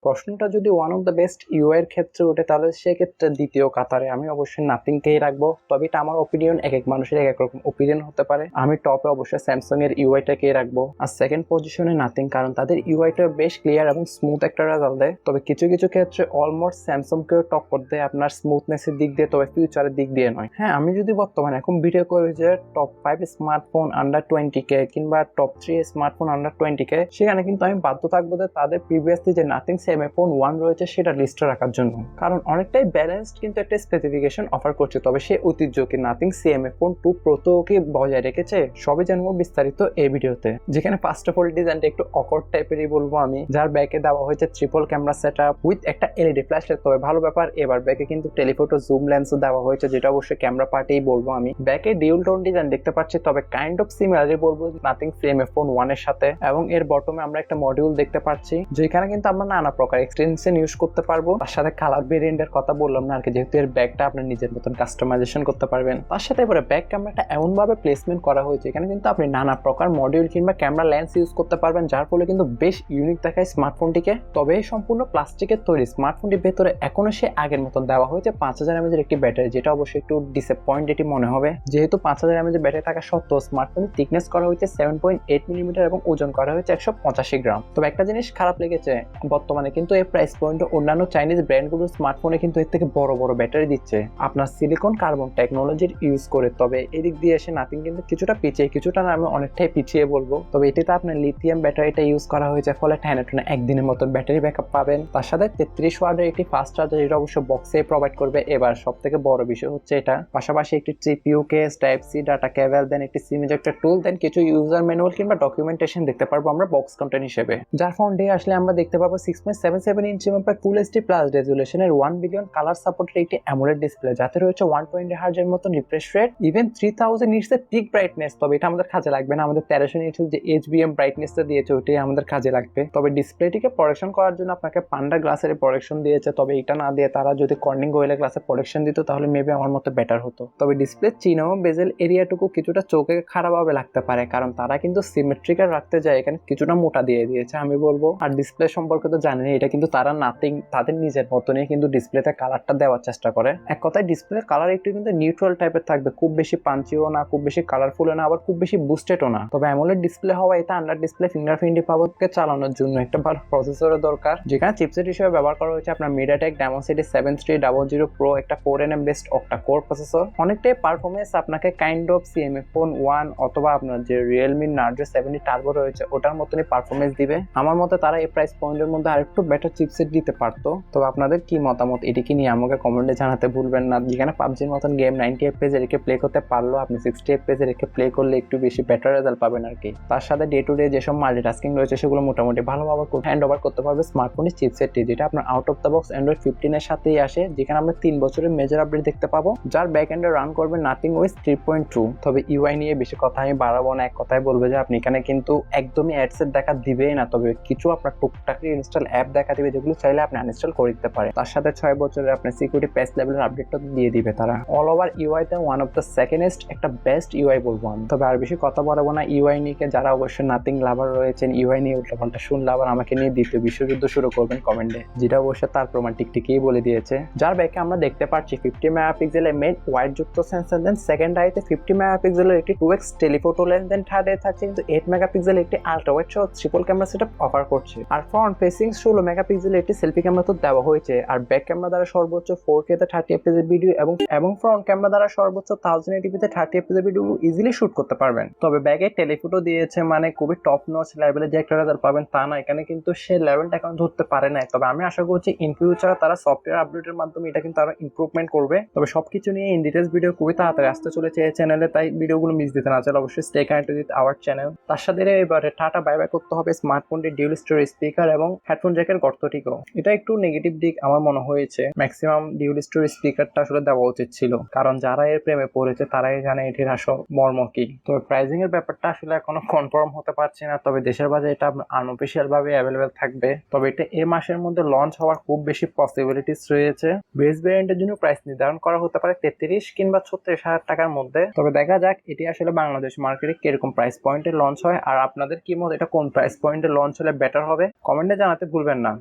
প্রশ্নটা যদি one of the best UI এর ক্ষেত্রে ওঠে তাহলে সেক্ষেত্রে দ্বিতীয় কাতারে আমি অবশ্যই নাথিংকেই রাখবো। তবে এটা আমার ওপিনিয়ন, এক এক মানুষের এক এক রকম ওপিনিয়ন হতে পারে। আমি টপে অবশ্যই স্যামসাং এর ইউআইটাকেই রাখবো, আর সেকেন্ড পজিশনে নাথিং, কারণ তাদের ইউআইটা বেশ ক্লিয়ার এবং স্মুথ একটা রেজাল্ট দেয়। তবে কিছু কিছু ক্ষেত্রে অলমোস্ট স্যামসাংকেও টক্কর দেয় আপনার স্মুথনেসের দিক দিয়ে, তবে ফিউচারের দিক দিয়ে নয়। হ্যাঁ, আমি যদি বর্তমানে এখন ভিডিও করি যে টপ 5 স্মার্টফোন আন্ডার 20K কিংবা টপ 3 স্মার্টফোন আন্ডার 20K, সেখানে কিন্তু আমি বাধ্য থাকবো যে তাদের প্রিভিয়াসলি যে নাথিং CMA-Phone 1 রয়েছে সেটা লিস্টে রাখার জন্য, কারণ অনেকটাই ব্যালেন্সড কিন্তু একটা স্পেসিফিকেশন অফার করছে। তবে সেই ঐতিহ্যকে নাথিং CMA-Phone 2 Pro-কে বজায় রেখেছে, সবই জানবো বিস্তারিত এই ভিডিওতে। যেখানে ফার্স্ট অফ অল ডিজাইনটা একটু অকওয়ার্ড টাইপেরই বলবো আমি, যার ব্যাকে দেওয়া হয়েছে ট্রিপল ক্যামেরা সেটআপ উইথ একটা এলইডি ফ্ল্যাশলাইট। তবে ভালো ব্যাপার, এবার ব্যাকে কিন্তু টেলিফোটো জুম লেন্সও দেওয়া হয়েছে, যেটা অবশ্যই ক্যামেরা পার্টেই বলবো আমি। ব্যাকে ডিউল টোন ডিজাইন দেখতে পাচ্ছি, তবে কাইন্ড অফ সিমিলারই বলবো নাথিং CMA-Phone 1 এর সাথে। এবং এর বটমে আমরা একটা মডিউল দেখতে পাচ্ছি, যেখানে কিন্তু আমরা নানা প্রকার এক্সটেনশন ইউজ করতে পারবো। তার সাথে কালার ভেরিয়েন্টের কথা বললাম না আর কি, যেহেতু এর ব্যাগটা আপনার নিজের মতন কাস্টমাইজেশন করতে পারবেন। তার সাথে এবারে ব্যাক ক্যামেরাটা এমন ভাবে প্লেসমেন্ট করা হয়েছে, এখানে কিন্তু আপনি নানা প্রকার মডিউল কিংবা ক্যামেরা লেন্স ইউজ করতে পারবেন, যার ফলে কিন্তু বেশ ইউনিক দেখায় স্মার্টফোনটিকে। তবে এই সম্পূর্ণ প্লাস্টিকের তৈরি স্মার্টফোনটির ভেতরে এখনো সে আগের মতন দেওয়া হয়েছে 5000 mAh একটি ব্যাটারি, যেটা অবশ্যই একটু ডিসঅ্যাপয়েন্টেড মনে হবে। যেহেতু 5000 mAh ব্যাটারি থাকা সত্ত্বেও স্মার্টফোনের থিকনেস করা হয়েছে 7.8 মিলিমিটার এবং ওজন করা হয়েছে 185 গ্রাম। তবে একটা জিনিস খারাপ লেগেছে, বর্তমানে কিন্তু এই প্রাইস পয়েন্টে অন্যান্য চাইনিজ ব্র্যান্ডগুলোর স্মার্টফোনে কিন্তু এর থেকে বড় বড় ব্যাটারি দিচ্ছে আপনার সিলিকন কার্বন টেকনোলজির ইউজ করে। তবে এদিক দিয়ে এসে নাথিং কিন্তু কিছুটা পিছিয়ে, কিছুটা না আমি অনেকটাই পিছিয়ে বলবো। তবে এটাতে আপনার লিথিয়াম ব্যাটারিটা ইউজ করা হয়েছে, ফলে টেনে একদিনের মতন ব্যাটারি ব্যাকআপ পাবেন। তার সাথে 33 ওয়াটের একটি ফাস্ট চার্জার, এটা অবশ্য বক্সে প্রোভাইড করবে। এবার সব থেকে বড় বিষয় হচ্ছে এটা, পাশাপাশি একটি CPU case, type C data cable, then একটি সিম ইজেক্টর টুল, দেন কিছু ইউজার ম্যানুয়াল কিংবা ডকুমেন্টেশন দেখতে পারবো আমরা বক্স কন্টেন্ট হিসেবে। যার ফোন ডে আসলে আমরা দেখতে পাবো 6.77 ইঞ্চি ফুল এইচডি প্লাস রেজুলেশনের 1 বিলিয়ন কালার সাপোর্টেড একটি অ্যামোলেড ডিসপ্লে, যাতে রয়েছে 120 হার্জ এর মতন রিফ্রেশ রেট, ইভেন 3000 নিটস এর পিক ব্রাইটনেস। তবে এটা আমাদের কাজে লাগবে না, আমাদের 1300 নিটস যে HBM ব্রাইটনেসটা দিয়েছে ওইটাই আমাদের কাজে লাগবে। তবে ডিসপ্লেটিকে প্রোটেকশন করার জন্য আপনাকে পান্ডা গ্লাসের প্রোটেকশন দিয়েছে, তবে এটা না দিয়ে তারা যদি কর্নিং গোয়েলের গ্লাসে প্রোটেকশন দিত তাহলে মেবি আমার মতো বেটার হতো। তবে ডিসপ্লে চিহ্ন বেজেল এরিয়াটুকু কিছুটা চোখে খারাপভাবে লাগতে পারে, কারণ তারা কিন্তু সিমেট্রিক্যাল রাখতে যায়, এখানে কিছুটা মোটা দিয়ে দিয়েছে আমি বলবো। আর ডিসপ্লে সম্পর্কে তো জানেনি, এটা কিন্তু তারা নাথিং তাদের নিজের মতনই কিন্তু ডিসপ্লেতে কালারটা দেওয়ার চেষ্টা করে। এক কথায় ডিসপ্লে কালার একটু কিন্তু নিউট্রাল টাইপের থাকবে, খুব বেশি পাঞ্চিও না, খুব বেশি কালারফুলও না, আবার খুব বেশি বুস্টেডও না। তবে অ্যামোলেড ডিসপ্লে হওয়া এটা আন্ডার ডিসপ্লে ফিঙ্গারপ্রিন্ট পাবকে চালানোর জন্য একটা ভালো প্রসেসরের দরকার, যেখানে চিপসেট হিসেবে ব্যবহার করা হয়েছে আপনার MediaTek Dimensity 7300 Pro, একটা 4nm best octa core processor. অনেকটাই পারফরমেন্স আপনাকে কাইন্ড অফ CMA-Phone 1 অথবা আপনার যে Realme Narzo 70 Turbo রয়েছে ওটার মতনই পারফরমেন্স দিবে। আমার মতে তারা এই প্রাইস পয়েন্টের মধ্যে আরেকটু বেটার চিপসেট দিতে পারতো। তবে আপনাদের কি মতামত এটিকে নিয়ে আমাকে কমেন্টে জানাতে ভুলবেন না। যেখানে পাবজির মতন গেম 90 FPS রেখে প্লে করতে পারলো, আপনি 60 FPS রেখে প্লে করলে একটু বেশি বেটার রেজাল্ট পাবেন আর কি। তার সাথে ডে টু ডে যেসব মাল্টিটাস্কিং রয়েছে সেগুলো মোটামুটি ভালোভাবে হ্যান্ড ওভার করতে পারবে স্মার্টফোনের চিপসেটটি, যেটা আপনার out of the box Android 15 এর সাথেই আসে, যেখানে আমরা 3 বছরের মেজর আপডেট দেখতে পাবো, যার ব্যাক এন্ডে রান করবে নাথিং OS 3.2। তবে ইউআই নিয়ে বেশি কথা আমি বাড়াবো না, এক কথায় বলবো যে আপনি এখানে কিন্তু একদমই অ্যাডসেট দেখা দিবেই না, তবে কিছু আপনার টুকটাক ইনস্টল অ্যাপ দেখা দিবে, যেগুলো চাইলে আপনি আনইনস্টল করে দিতে পারেন। তার সাথে 6 বছরের আপনার সিকিউরিটি প্যাচ লেভেলের আপডেটটা দিয়ে দিবে তারা। অল ওভার ইউআইতে ওয়ান অফ দ্য সেকেন্ডেস্ট একটা বেস্ট ইউআই বলবো আমি। তবে আর বেশি কথা বলবো না ইউআই নিয়ে, যারা অবশ্যই নাথিং লাভার রয়েছেন, ইউআই নিয়ে উল্টাপাল্টা শুনলে আবার আমাকে নিয়ে দ্বিতীয় বিশ্বযুদ্ধ শুরু করবেন কমেন্টে, যেটা অবশ্যই তার প্রমাণ টিকটিকেই বলে দিয়েছে। যার ব্যাকে আমরা দেখতে পাচ্ছি 50 মেগাপিক্সেলের মেইন ওয়াইড যুক্ত সেন্সর, দেন সেকেন্ড আইতে 50 মেগাপিক্সেলের একটি 2x টেলিফোটো লেন্স, দেন থার্ড আই থাকছে কিন্তু 8 মেগাপিক্সেলের একটি আলট্রা ওয়াইড সহ ট্রিপল ক্যামেরা সেটআপ অফার করছে। আর ফ্রন্ট ফেসিং 16 মেগাপিক্সেলের একটি সেলফি ক্যামেরা তো দেওয়া হয়েছে, আর ব্যাক ক্যামেরা দ্বারা সর্বোচ্চ 4K তে 30 fps এর ভিডিও এবং ফ্রন্ট ক্যামেরা দ্বারা সর্বোচ্চ 1080p তে 30 fps এর ভিডিও ইজিলি শুট করতে পারবেন। তবে ব্যাগে টেলিফোটো দিয়েছে মানে খুবই টপ নচ লেভেলে যে একটা রেজাল্ট পাবেন তা না, এখানে কিন্তু সে লেভেলটা এখন ধরতে পারে না। তবে আমি আশা করছি ইন ফিউচার তারা সফটওয়্যার আপডেটের মাধ্যমে এটা কিন্তু আরো ইমপ্রুভমেন্ট করবে। তবে সবকিছু নিয়ে ইন ডিটেইলস ভিডিও খুবই তাড়াতাড়ি আসতে চলেছে এই চ্যানেলে, তাই ভিডিওগুলো মিস দিতে না চাইলে অবশ্যই stay connected with our channel. তার সাথে এবারে টাটা বাই বাই করতে হবে স্মার্টফোনটি ডিউল স্টোরেজ স্পিকার এবং হেডফোন জ্যাকের গর্তটিকেও। এটা একটু নেগেটিভ দিক আমার মনে হয়েছে, ম্যাক্সিমাম ডিউল স্টোরেজ স্পিকারটা আসলে দেওয়া উচিত ছিল, কারণ যারা এর প্রেমে পড়েছে তারাই জানে এটির আসল মর্ম কি। তবে প্রাইসিং এর ব্যাপারটা আসলে এখনো কনফার্ম হতে পারছি না, তবে দেশের বাজারে এটা আনঅফিশিয়াল ভাবে অ্যাভেলেবেল থাকবে। তবে এটা এই মাসের মধ্যে লঞ্চ হওয়ার খুব বেশি পসিবিলিটিস রয়েছে। বেস ভেরিয়েন্টের জন্য প্রাইস নির্ধারণ করা হতে পারে 33 কিংবা 36,000 টাকার মধ্যে। তবে দেখা যাক এটি আসলে বাংলাদেশ মার্কেটে কিরকম প্রাইস পয়েন্টে লঞ্চ হয়, আর আপনাদের কি মত এটা কোন প্রাইস পয়েন্টে লঞ্চ হলে বেটার হবে কমেন্টে জানাতে ভুলবেন না।